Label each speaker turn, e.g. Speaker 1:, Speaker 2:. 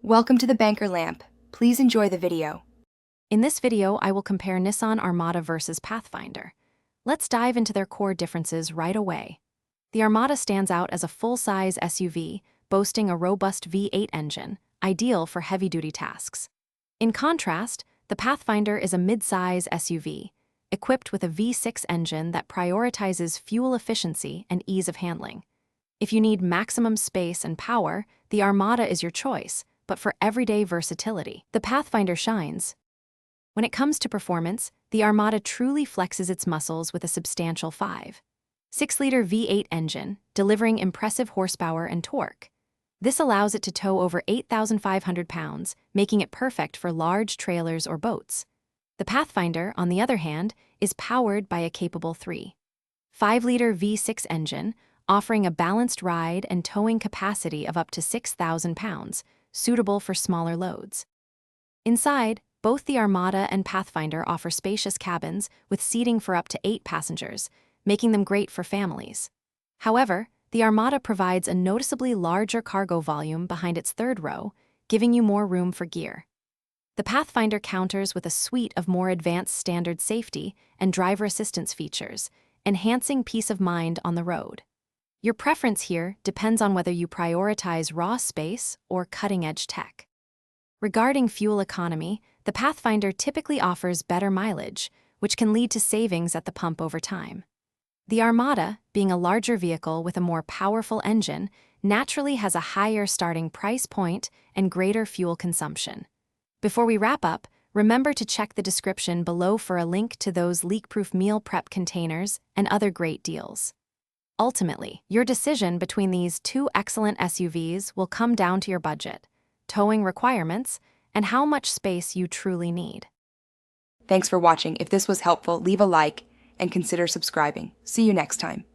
Speaker 1: Welcome to the Banker Lamp. Please enjoy the video.
Speaker 2: In this video, I will compare Nissan Armada versus Pathfinder. Let's dive into their core differences right away. The Armada stands out as a full-size SUV, boasting a robust V8 engine, ideal for heavy-duty tasks. In contrast, the Pathfinder is a mid-size SUV, equipped with a V6 engine that prioritizes fuel efficiency and ease of handling. If you need maximum space and power, the Armada is your choice, but for everyday versatility, the Pathfinder shines. When it comes to performance, the Armada truly flexes its muscles with a substantial 5.6-liter V8 engine, delivering impressive horsepower and torque. This allows it to tow over 8,500 pounds, making it perfect for large trailers or boats. The Pathfinder, on the other hand, is powered by a capable 3.5-liter V6 engine, offering a balanced ride and towing capacity of up to 6,000 pounds, suitable for smaller loads. Inside, both the Armada and Pathfinder offer spacious cabins with seating for up to 8 passengers, making them great for families. However, the Armada provides a noticeably larger cargo volume behind its third row, giving you more room for gear. The Pathfinder counters with a suite of more advanced standard safety and driver assistance features, enhancing peace of mind on the road. Your preference here depends on whether you prioritize raw space or cutting-edge tech. Regarding fuel economy, the Pathfinder typically offers better mileage, which can lead to savings at the pump over time. The Armada, being a larger vehicle with a more powerful engine, naturally has a higher starting price point and greater fuel consumption. Before we wrap up, remember to check the description below for a link to those leak-proof meal prep containers and other great deals. Ultimately, your decision between these two excellent SUVs will come down to your budget, towing requirements, and how much space you truly need.
Speaker 1: Thanks for watching. If this was helpful, leave a like and consider subscribing. See you next time.